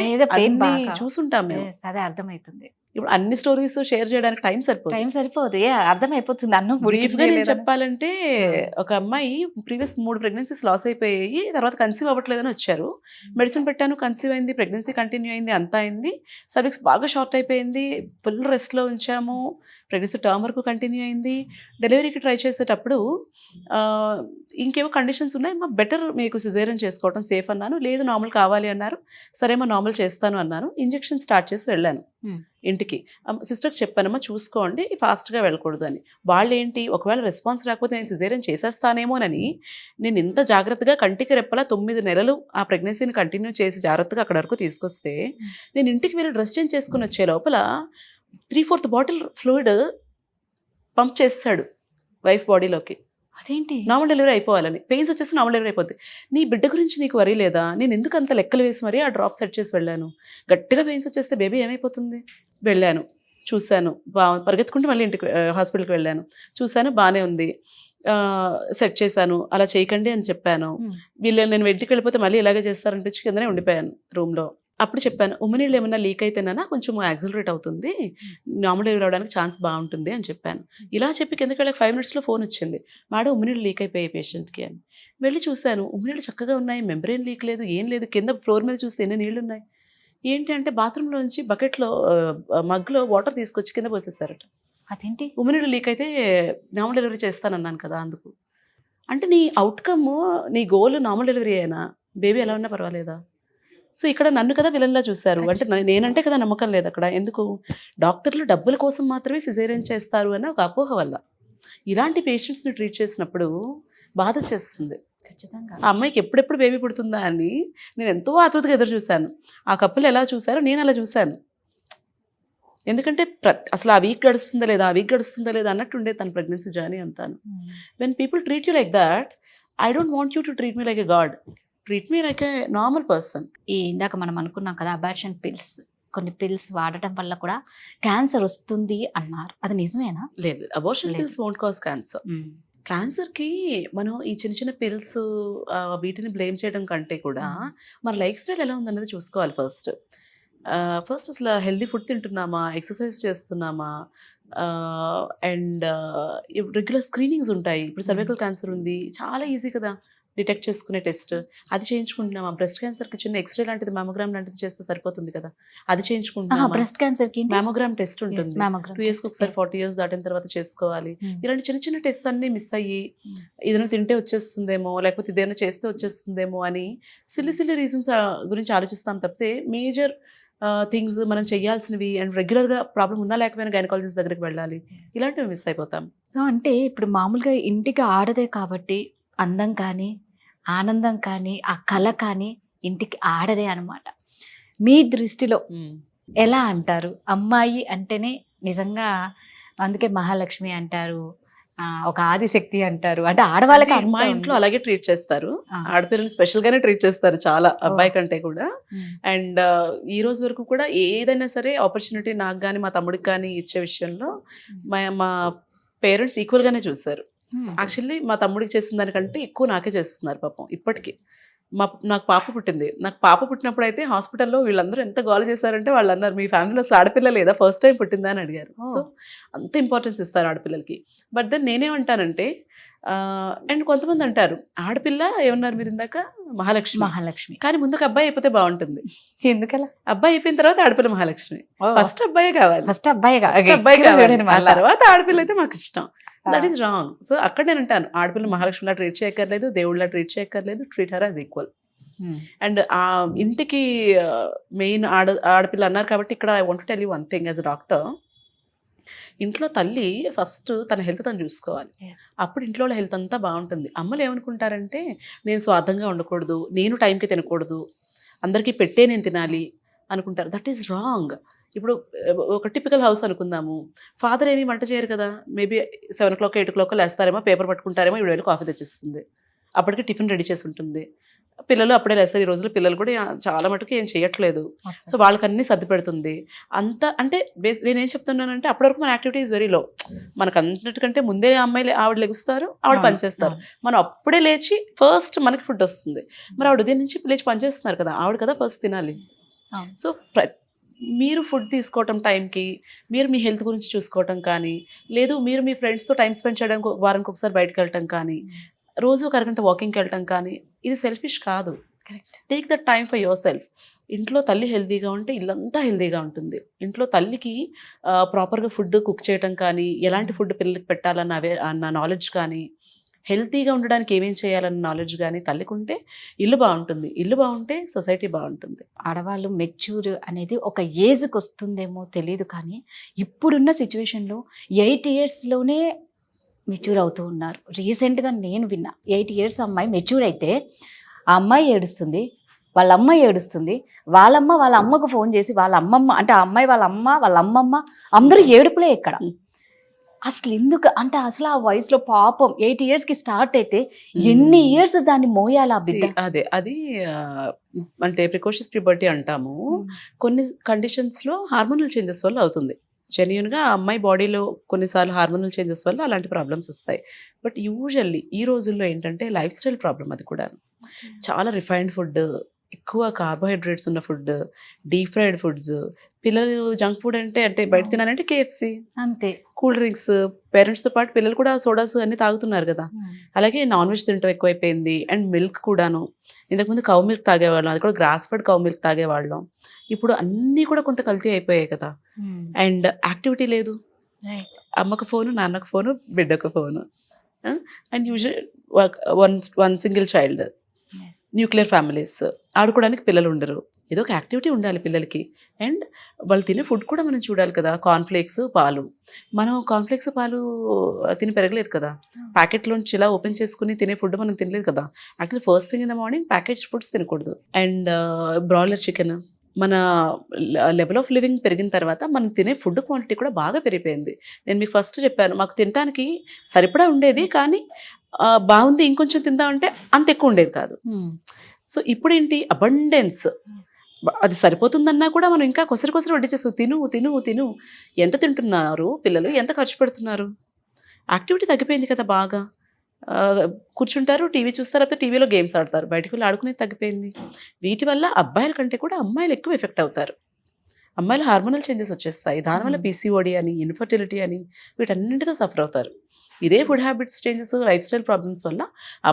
చూసుంటాం మేము. అదే అర్థమవుతుంది. ఇప్పుడు అన్ని స్టోరీస్ షేర్ చేయడానికి టైం సరిపోదు, అర్థమైపోతుంది. బ్రీఫ్గా నేను చెప్పాలంటే, ఒక అమ్మాయి ప్రీవియస్ 3 ప్రెగ్నెన్సీస్ లాస్ అయిపోయాయి, తర్వాత కన్సీవ్ అవ్వట్లేదని వచ్చారు. మెడిసిన్ పెట్టాను, కన్సీవ్ అయింది, ప్రెగ్నెన్సీ కంటిన్యూ అయింది, అంతా అయింది. సర్విక్స్ బాగా షార్ట్ అయిపోయింది, ఫుల్ రెస్ట్లో ఉంచాము, ప్రెగ్నెన్సీ టర్మ్ వరకు కంటిన్యూ అయింది. డెలివరీకి ట్రై చేసేటప్పుడు ఇంకేవో కండిషన్స్ ఉన్నాయి, మా బెటర్ మీకు సిజేరియన్ చేసుకోవడం సేఫ్ అన్నాను. లేదు నార్మల్ కావాలి అన్నారు. సరే మా నార్మల్ చేస్తాను అన్నాను. ఇంజెక్షన్ స్టార్ట్ చేసి వెళ్ళాను ఇంటికి. సిస్టర్కి చెప్పానమ్మా చూసుకోండి, ఫాస్ట్గా వెళ్ళకూడదు అని. వాళ్ళు ఏంటి, ఒకవేళ రెస్పాన్స్ రాకపోతే నేను సిజేరియన్ చేసేస్తానేమోనని నేను ఇంత జాగ్రత్తగా కంటికి రెప్పలా 9 నెలలు ఆ ప్రెగ్నెన్సీని కంటిన్యూ చేసి జాగ్రత్తగా అక్కడ వరకు తీసుకొస్తే, నేను ఇంటికి వెళ్ళి డ్రెస్ చేంజ్ చేసుకుని వచ్చే లోపల 3/4 బాటిల్ ఫ్లూయిడ్ పంప్ చేస్తాడు వైఫ్ బాడీలోకి. అదేంటి, నార్మల్ డెలివరీ అయిపోవాలని. పెయిన్స్ వచ్చేస్తే నార్మల్ డెలివరీ అయిపోద్ది. నీ బిడ్డ గురించి నీకు వరీ లేదా, నేను ఎందుకు అంత లెక్కలు వేసి మరీ ఆ డ్రాప్ సెట్ చేసి వెళ్ళాను. గట్టిగా పెయిన్స్ వచ్చేస్తే బేబీ ఏమైపోతుంది. వెళ్ళాను, చూశాను, పరిగెత్తుకుంటూ మళ్ళీ ఇంటికి హాస్పిటల్కి వెళ్ళాను, చూశాను, బాగానే ఉంది, సెట్ చేశాను. అలా చేయకండి అని చెప్పాను. వీళ్ళు నేను ఇంటికి వెళ్ళిపోతే మళ్ళీ ఇలాగే చేస్తారనిపించి కిందనే ఉండిపోయాను రూమ్లో. అప్పుడు చెప్పాను, ఉమ్మనీళ్ళు ఏమన్నా లీక్ అయితేనా కొంచెం యాక్సిలరేట్ అవుతుంది, నార్మల్ డెలివరీ అవడానికి ఛాన్స్ బాగుంటుంది అని చెప్పాను. ఇలా చెప్పి కిందకి వెళ్ళక 5 minutesలో ఫోన్ వచ్చింది, మేడం ఉమ్మనీళ్ళు లీక్ అయిపోయాయి పేషెంట్కి అని. వెళ్ళి చూశాను, ఉమ్మనీళ్ళు చక్కగా ఉన్నాయి, మెంబ్రెయిన్ లీక్ లేదు, ఏం లేదు. కింద ఫ్లోర్ మీద చూస్తే ఎన్ని నీళ్ళు ఉన్నాయి. ఏంటి అంటే బాత్రూంలోంచి బకెట్లో మగ్లో వాటర్ తీసుకొచ్చి కింద పోసేసారట. అదేంటి, ఉమ్మనీళ్ళు లీక్ అయితే నార్మల్ డెలివరీ చేస్తానన్నాను కదా అందుకు. అంటే నీ అవుట్కమ్, నీ గోల్ నార్మల్ డెలివరీ అయినా బేబీ ఎలా ఉన్నా పర్వాలేదా. సో ఇక్కడ నన్ను కదా విలన్లా చూశారు. అంటే నేనంటే కదా నమ్మకం లేదు అక్కడ. ఎందుకు, డాక్టర్లు డబ్బుల కోసం మాత్రమే సిజేరియన్ చేస్తారు అన్న ఒక అపోహ వల్ల ఇలాంటి పేషెంట్స్ని ట్రీట్ చేసినప్పుడు బాధ చేస్తుంది. ఖచ్చితంగా ఆ అమ్మాయికి ఎప్పుడెప్పుడు బేబీ పుడుతుందా అని నేను ఎంతో ఆతృతగా ఎదురు చూశాను. ఆ కప్పులు ఎలా చూశారో నేను అలా చూశాను. ఎందుకంటే అసలు ఆ వీక్ గడుస్తుందా లేదా అన్నట్టు ఉండేది తన ప్రెగ్నెన్సీ జర్నీ అంతాను. When people treat you like that, I don't want you to treat me like a God, treat me like a normal person. ఇందాక మనం అనుకున్నాం కదా, అబార్షన్ పిల్స్, కొన్ని పిల్స్ వాడటం వల్ల కూడా క్యాన్సర్ వస్తుంది అన్నారు, అది నిజమేనా? లేదు, abortion pills won't cause cancer. క్యాన్సర్కి మనం ఈ చిన్న చిన్న పిల్స్ వీటిని బ్లేమ్ చేయడం కంటే కూడా మన లైఫ్ స్టైల్ ఎలా ఉందన్నది చూసుకోవాలి. ఫస్ట్ అసలు హెల్దీ ఫుడ్ తింటున్నామా, ఎక్సర్సైజ్ చేస్తున్నామా, అండ్ రెగ్యులర్ స్క్రీనింగ్స్ ఉంటాయి. ఇప్పుడు సర్వైకల్ క్యాన్సర్ ఉంది, చాలా ఈజీ కదా డిటెక్ట్ చేసుకునే టెస్ట్, అది చేయించుకుంటున్నామా. బ్రెస్ట్ క్యాన్సర్కి చిన్న ఎక్స్రే లాంటిది, మ్యామోగ్రామ్ లాంటిది చేస్తే సరిపోతుంది కదా, అది చేయించుకుంటున్నామా. బ్రెస్ట్ క్యాన్సర్కి మ్యామోగ్రామ్ టెస్ట్ ఉంటుంది, 2 yearsకి ఒకసారి, 40 years దాటిన తర్వాత చేసుకోవాలి. ఇలాంటి చిన్న చిన్న టెస్ట్ అన్నీ మిస్ అయ్యి ఏదైనా తింటే వచ్చేస్తుందేమో, లేకపోతే ఇదేమైనా చేస్తే వచ్చేస్తుందేమో అని సిల్లి రీజన్స్ గురించి ఆలోచిస్తాం తప్పితే మేజర్ థింగ్స్ మనం చేయాల్సినవి అండ్ రెగ్యులర్గా ప్రాబ్లం ఉన్నా లేకపోయినా గైనకాలజిస్ట్ దగ్గరికి వెళ్ళాలి, ఇలాంటివి మిస్ అయిపోతాం. సో అంటే ఇప్పుడు మామూలుగా ఇంటికి ఆడదే కాబట్టి అందం కానీ, ఆనందం కానీ, ఆ కళ కానీ ఇంటికి ఆడదే అనమాట. మీ దృష్టిలో ఎలా అంటారు? అమ్మాయి అంటేనే నిజంగా, అందుకే మహాలక్ష్మి అంటారు, ఒక ఆదిశక్తి అంటారు. అంటే ఆడవాళ్ళకి మా ఇంట్లో అలాగే ట్రీట్ చేస్తారు, ఆడపిల్లల్ని స్పెషల్ గానే ట్రీట్ చేస్తారు చాలా, అబ్బాయి కంటే కూడా. అండ్ ఈ రోజు వరకు కూడా ఏదైనా సరే ఆపర్చునిటీ నాకు కానీ మా తమ్ముడికి కానీ ఇచ్చే విషయంలో మా పేరెంట్స్ ఈక్వల్ గానే చూసారు. యాక్చువల్లీ మా తమ్ముడికి చేసిన దానికంటే ఎక్కువ నాకే చేస్తున్నారు పాపం ఇప్పటికీ. నాకు పాప పుట్టింది, నాకు పాప పుట్టినప్పుడు అయితే హాస్పిటల్లో వీళ్ళందరూ ఎంత గోల చేశారంటే, వాళ్ళు అన్నారు మీ ఫ్యామిలీలో అసలు ఆడపిల్ల లేదా, ఫస్ట్ టైం పుట్టిందా అని అడిగారు. సో అంత ఇంపార్టెన్స్ ఇస్తారు ఆడపిల్లలకి. బట్ దెన్ నేనేమంటానంటే, అండ్ కొంతమంది అంటారు ఆడపిల్ల ఏమన్నారు మీరు ఇందాక మహాలక్ష్మి, మహాలక్ష్మి కానీ ముందుకు అబ్బాయి అయిపోతే బాగుంటుంది. ఎందుకలా? అబ్బాయి అయిపోయిన తర్వాత ఆడపిల్ల మహాలక్ష్మి. ఫస్ట్ అబ్బాయి కావాలి, ఫస్ట్ అబ్బాయి ఫస్ట్ అబ్బాయి కావాలి, ఆ తర్వాత ఆడపిల్ల అయితే మాకు ఇష్టం. That is wrong. సో అక్కడ నేను అంటాను ఆడపిల్ల మహాలక్ష్మిలా ట్రీట్ చేయక్కర్లేదు, దేవుళ్ళ ట్రీట్ చేయక్కర్లేదు, treat her as equal. And ఆ ఇంటికి మెయిన్ ఆడపిల్ల అన్నారు కాబట్టి ఇక్కడ I want to tell you one thing as a doctor. ఇంట్లో తల్లి ఫస్ట్ తన హెల్త్ తను చూసుకోవాలి, అప్పుడు ఇంట్లో హెల్త్ అంతా బాగుంటుంది. అమ్మలు ఏమనుకుంటారంటే నేను స్వార్థంగా ఉండకూడదు, నేను టైంకి తినకూడదు, అందరికీ పెట్టే నేను తినాలి అనుకుంటారు. That is wrong. ఇప్పుడు ఒక టిపికల్ హౌస్ అనుకుందాము, ఫాదర్ ఏమీ వంట చేయరు కదా, మేబీ 7 o'clock 8 o'clock లేస్తారేమో, పేపర్ పట్టుకుంటారేమో, 7 వేలు కాఫీ తెచ్చిస్తుంది, అప్పటికి టిఫిన్ రెడీ చేసి ఉంటుంది. పిల్లలు అప్పుడే లేస్తారు. ఈ రోజుల్లో పిల్లలు కూడా చాలా మటుకు ఏం చేయట్లేదు. సో వాళ్ళకి అన్ని సర్ది పెడుతుంది అంత. అంటే నేనేం చెప్తున్నానంటే అప్పటి వరకు మన యాక్టివిటీ ఈజ్ వెరీ లో. మనకు అన్నిటికంటే ముందే అమ్మాయిలు ఆవిడ లెగుస్తారు, ఆవిడ పనిచేస్తారు. మనం అప్పుడే లేచి ఫస్ట్ మనకి ఫుడ్ వస్తుంది. మరి ఆవిడ ఉదయం నుంచి లేచి పనిచేస్తున్నారు కదా, ఆవిడ కదా ఫస్ట్ తినాలి. సో మీరు ఫుడ్ తీసుకోవటం టైంకి, మీరు మీ హెల్త్ గురించి చూసుకోవటం కానీ, లేదు మీరు మీ ఫ్రెండ్స్తో టైం స్పెండ్ చేయడానికి వారానికి ఒకసారి బయటకు వెళ్ళటం కానీ, రోజు ఒక అరగంట వాకింగ్కి వెళ్ళటం కానీ, ఇది సెల్ఫిష్ కాదు. Take that time for your self. ఇంట్లో తల్లి హెల్తీగా ఉంటే ఇల్లంతా హెల్తీగా ఉంటుంది. ఇంట్లో తల్లికి ప్రాపర్గా ఫుడ్ కుక్ చేయటం కానీ, ఎలాంటి ఫుడ్ పిల్లలకి పెట్టాలన్న నాలెడ్జ్ కానీ, హెల్తీగా ఉండడానికి ఏమేం చేయాలన్న నాలెడ్జ్ కానీ తల్లికి ఉంటే ఇల్లు బాగుంటుంది. ఇల్లు బాగుంటే సొసైటీ బాగుంటుంది. ఆడవాళ్ళు మెచ్యూర్ అనేది ఒక ఏజ్కి వస్తుందేమో తెలియదు, కానీ ఇప్పుడున్న సిచ్యువేషన్లో 8 yearsలోనే మెచ్యూర్ అవుతూ ఉన్నారు. రీసెంట్గా నేను విన్నా, 8 years అమ్మాయి మెచ్యూర్ అయితే ఆ అమ్మాయి ఏడుస్తుంది, వాళ్ళ అమ్మ ఏడుస్తుంది, వాళ్ళమ్మ వాళ్ళ అమ్మకు ఫోన్ చేసి వాళ్ళ అమ్మమ్మ అంటే ఆ అమ్మాయి వాళ్ళ అమ్మ వాళ్ళ అమ్మమ్మ అందరూ ఏడుపులే ఇక్కడ. అసలు ఎందుకు అంటే అసలు ఆ వయసులో పాపం 8 yearsకి స్టార్ట్ అయితే ఎన్ని ఇయర్స్ దాన్ని మోయాలి ఆ బిడ్డ. అది అంటే ప్రికాషన్స్ ప్యూబర్టీ అంటాము. కొన్ని కండిషన్స్లో హార్మోనల్ చేంజెస్ వల్ల అవుతుంది. జెన్యున్గా ఆ అమ్మాయి బాడీలో కొన్నిసార్లు హార్మోనల్ చేంజెస్ వల్ల అలాంటి ప్రాబ్లమ్స్ వస్తాయి. బట్ యూజువల్లీ ఈ రోజుల్లో ఏంటంటే లైఫ్ స్టైల్ ప్రాబ్లం. అది కూడా చాలా రిఫైన్డ్ ఫుడ్, ఎక్కువ కార్బోహైడ్రేట్స్ ఉన్న ఫుడ్, డీప్ ఫ్రైడ్ ఫుడ్స్. పిల్లలు జంక్ ఫుడ్ అంటే బయట తినాలంటే KFC, అంతే. Cool drinks. పేరెంట్స్తో పాటు పిల్లలు కూడా సోడాస్ అన్ని తాగుతున్నారు కదా. అలాగే నాన్ వెజ్ తినటం ఎక్కువైపోయింది. అండ్ మిల్క్ కూడాను. ఇంతకుముందు కౌ మిల్క్ తాగేవాళ్ళం, అది కూడా గ్రాస్ ఫెడ్ కౌ మిల్క్ తాగేవాళ్ళం. ఇప్పుడు అన్నీ కూడా కొంత కల్తీ అయిపోయాయి కదా. అండ్ యాక్టివిటీ లేదు. అమ్మకు ఫోను, నాన్నకు ఫోను, బిడ్డకు phone. And usual one single child, nuclear families, ఆడుకోవడానికి పిల్లలు ఉండరు. ఏదో ఒక యాక్టివిటీ ఉండాలి పిల్లలకి. అండ్ వాళ్ళు తినే ఫుడ్ కూడా మనం చూడాలి కదా. కార్న్ఫ్లేక్స్, పాలు. మనం కార్న్ఫ్లేక్స్, పాలు తిని పెరగలేదు కదా. ప్యాకెట్లోంచి ఇలా ఓపెన్ చేసుకుని తినే ఫుడ్ మనం తినలేదు కదా. Actually first thing in the morning package foods తినకూడదు. And broiler chicken. మన లెవెల్ ఆఫ్ లివింగ్ పెరిగిన తర్వాత మనం తినే ఫుడ్ క్వాంటిటీ కూడా బాగా పెరిగిపోయింది. నేను మీకు ఫస్ట్ చెప్పాను, మాకు తినడానికి సరిపడా ఉండేది, కానీ బాగుంది ఇంకొంచెం తిందామంటే అంత ఎక్కువ ఉండేది కాదు. సో ఇప్పుడు ఏంటి, అబండెన్స్. అది సరిపోతుందన్నా కూడా మనం ఇంకా కొసరి వడ్డించేస్తాం. తిను. ఎంత తింటున్నారు పిల్లలు, ఎంత ఖర్చు పెడుతున్నారు. యాక్టివిటీ తగ్గిపోయింది కదా బాగా. కూర్చుంటారు, టీవీ చూస్తారు, లేకపోతే టీవీలో గేమ్స్ ఆడతారు, బయటకు వెళ్ళి ఆడుకునేది తగ్గిపోయింది. వీటి వల్ల అబ్బాయిల కంటే కూడా అమ్మాయిలు ఎక్కువ ఎఫెక్ట్ అవుతారు. అమ్మాయిలు హార్మోనల్ చేంజెస్ వచ్చేస్తాయి. దానివల్ల PCOD అని, ఇన్ఫర్టిలిటీ అని, వీటన్నింటితో సఫర్ అవుతారు. ఇదే food habits changes, life style problems వల్ల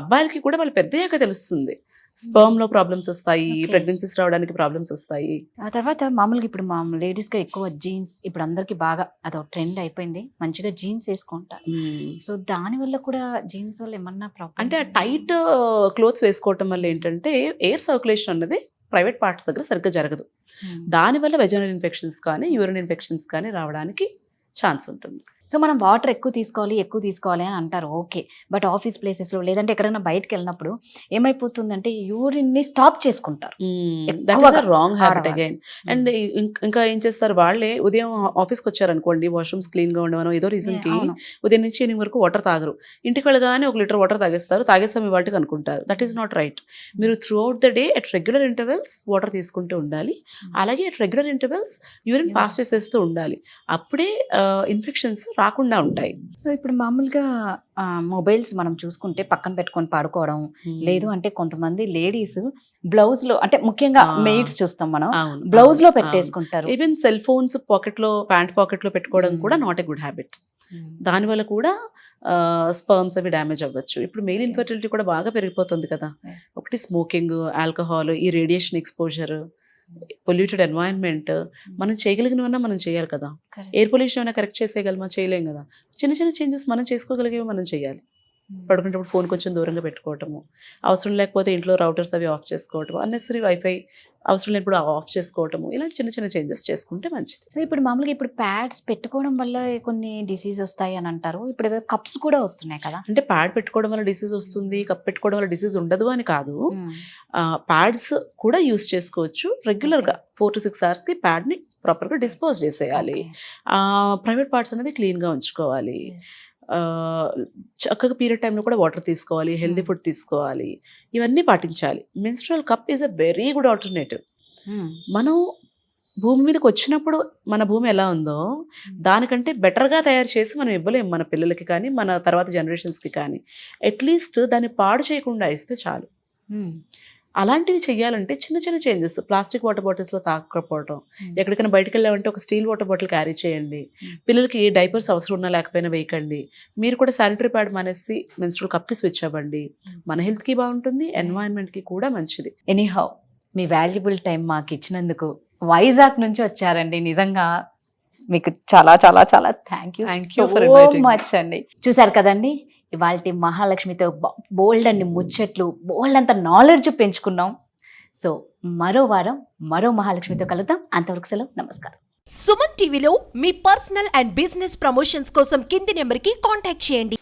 అబ్బాయిలకి కూడా వాళ్ళు పెద్దయ్యాక తెలుస్తుంది. స్పర్మ్లో ప్రాబ్లమ్స్ వస్తాయి, ప్రెగ్నెన్సీస్ రావడానికి ప్రాబ్లమ్స్ వస్తాయి. ఆ తర్వాత మామూలుగా ఇప్పుడు మా లేడీస్గా ఎక్కువ జీన్స్, ఇప్పుడు అందరికి బాగా అదొక ట్రెండ్ అయిపోయింది, మంచిగా జీన్స్ వేసుకుంటారు. సో దానివల్ల కూడా జీన్స్ వల్ల ఏమన్నా ప్రాబ్లం అంటే ఆ టైట్ క్లోత్స్ వేసుకోవటం వల్ల ఏంటంటే ఎయిర్ సర్క్యులేషన్ అన్నది ప్రైవేట్ పార్ట్స్ దగ్గర సరిగ్గా జరగదు. దానివల్ల వెజైనల్ ఇన్ఫెక్షన్స్ కానీ, యూరిన్ ఇన్ఫెక్షన్స్ కానీ రావడానికి ఛాన్స్ ఉంటుంది. సో మనం వాటర్ ఎక్కువ తీసుకోవాలి అని అంటారు, ఓకే. బట్ ఆఫీస్ ప్లేసెస్లో లేదంటే ఎక్కడైనా బయటకు వెళ్ళినప్పుడు ఏమైపోతుందంటే యూరిన్ని స్టాప్ చేసుకుంటారు. Wrong habit again. అండ్ ఇంకా ఏం చేస్తారు, వాళ్ళే ఉదయం ఆఫీస్కి వచ్చారనుకోండి, వాష్రూమ్స్ క్లీన్గా ఉండవనో ఏదో రీజన్కి ఉదయం నుంచి ఈవినింగ్ వరకు వాటర్ తాగరు. ఇంటికి వెళ్ళగానే 1 liter వాటర్ తాగేస్తాం ఇవాళకి అనుకుంటారు. That is not right. మీరు throughout the day at regular intervals water తీసుకుంటూ ఉండాలి. అలాగే at regular intervals urine pass చేసేస్తూ ఉండాలి. అప్పుడే ఇన్ఫెక్షన్స్ రాకుండా ఉంటాయి. సో ఇప్పుడు మామూలుగా మొబైల్స్ మనం చూసుకుంటే పక్కన పెట్టుకొని పడుకోవడం, లేదు అంటే కొంతమంది లేడీస్ బ్లౌజ్ లో, అంటే ముఖ్యంగా మెయిడ్స్ చూస్తాం మనం, అవును, బ్లౌజ్ లో అవును, పెట్టేసుకుంటారు. ఈవెన్ సెల్ ఫోన్స్ పాకెట్లో, ప్యాంట్ పాకెట్లో పెట్టుకోవడం కూడా నాట్ ఎ గుడ్ హ్యాబిట్. దానివల్ల కూడా స్పర్మ్స్ అవి డ్యామేజ్ అవ్వచ్చు. ఇప్పుడు మెయిల్ ఇన్ఫర్టిలిటీ కూడా బాగా పెరిగిపోతుంది కదా. Yes. ఒకటి స్మోకింగ్, ఆల్కహాల్, ఈ రేడియేషన్ ఎక్స్పోజర్, పొల్యూటెడ్ ఎన్వైరన్మెంట్. మనం చేయగలిగినవన్నా మనం చేయాలి కదా. Correct. ఎయిర్ పొల్యూషన్ ఏమైనా కరెక్ట్ చేసేయగలమా? చేయలేం కదా. చిన్న చిన్న చేంజెస్ మనం చేసుకోగలిగేవి మనం చేయాలి. పడుకునేటప్పుడు ఫోన్ కొంచెం దూరంగా పెట్టుకోవటము, అవసరం లేకపోతే ఇంట్లో రౌటర్స్ అవి ఆఫ్ చేసుకోవటము, అన్నెసరీ వైఫై అవసరం లేనప్పుడు ఆఫ్ చేసుకోవటము, ఇలాంటి చిన్న చిన్న చేంజెస్ చేసుకుంటే మంచిది. సో ఇప్పుడు మామూలుగా ఇప్పుడు ప్యాడ్స్ పెట్టుకోవడం వల్ల కొన్ని డిసీజ్ వస్తాయి అని అంటారు. ఇప్పుడు కప్స్ కూడా వస్తున్నాయి కదా. అంటే ప్యాడ్ పెట్టుకోవడం వల్ల డిసీజ్ వస్తుంది, కప్ పెట్టుకోవడం వల్ల డిసీజ్ ఉండదు అని కాదు. ప్యాడ్స్ కూడా యూస్ చేసుకోవచ్చు. రెగ్యులర్గా 4 to 6 అవర్స్కి ప్యాడ్ని ప్రాపర్గా డిస్పోజ్ చేసేయాలి. ప్రైవేట్ పార్ట్స్ అనేది క్లీన్గా ఉంచుకోవాలి. చక్కగా పీరియడ్ టైంలో కూడా వాటర్ తీసుకోవాలి, హెల్దీ ఫుడ్ తీసుకోవాలి, ఇవన్నీ పాటించాలి. Menstrual cup is a very good alternative. మనం భూమి మీదకి వచ్చినప్పుడు మన భూమి ఎలా ఉందో దానికంటే బెటర్గా తయారు చేసి మనం ఇవ్వలేము మన పిల్లలకి కానీ మన తర్వాత జనరేషన్స్కి కానీ. అట్లీస్ట్ దాన్ని పాడు చేయకుండా ఇస్తే చాలు. అలాంటివి చెయ్యాలంటే చిన్న చిన్న చేంజెస్, ప్లాస్టిక్ వాటర్ బాటిల్స్లో తాగకపోవడం, ఎక్కడికైనా బయటకు వెళ్ళామంటే ఒక స్టీల్ వాటర్ బాటిల్ క్యారీ చేయండి. పిల్లలకి డైపర్స్ అవసరం ఉన్నా లేకపోయినా వేయకండి. మీరు కూడా శానిటరీ ప్యాడ్ మానేసి మెన్స్ట్రువల్ కప్కి స్విచ్ అవ్వండి. మన హెల్త్కి బాగుంటుంది, ఎన్వైరన్మెంట్కి కూడా మంచిది. ఎనీహౌ మీ వాల్యుబుల్ టైం మాకు ఇచ్చినందుకు, వైజాగ్ నుంచి వచ్చారండి, నిజంగా మీకు చాలా చాలా చాలా thank you for inviting me. Much అండి. చూసారు కదండి, ఇవాళ మహాలక్ష్మితో బోల్డ్ అన్ని ముచ్చట్లు, బోల్డ్ అంత నాలెడ్జ్ పెంచుకున్నాం. సో మరో వారం మరో మహాలక్ష్మితో కలుద్దాం. అంతవరకు సెలవు, నమస్కారం. సుమన్ టీవీలో మీ పర్సనల్ అండ్ బిజినెస్ ప్రమోషన్స్ కోసం కింది నెంబర్కి కాంటాక్ట్ చేయండి.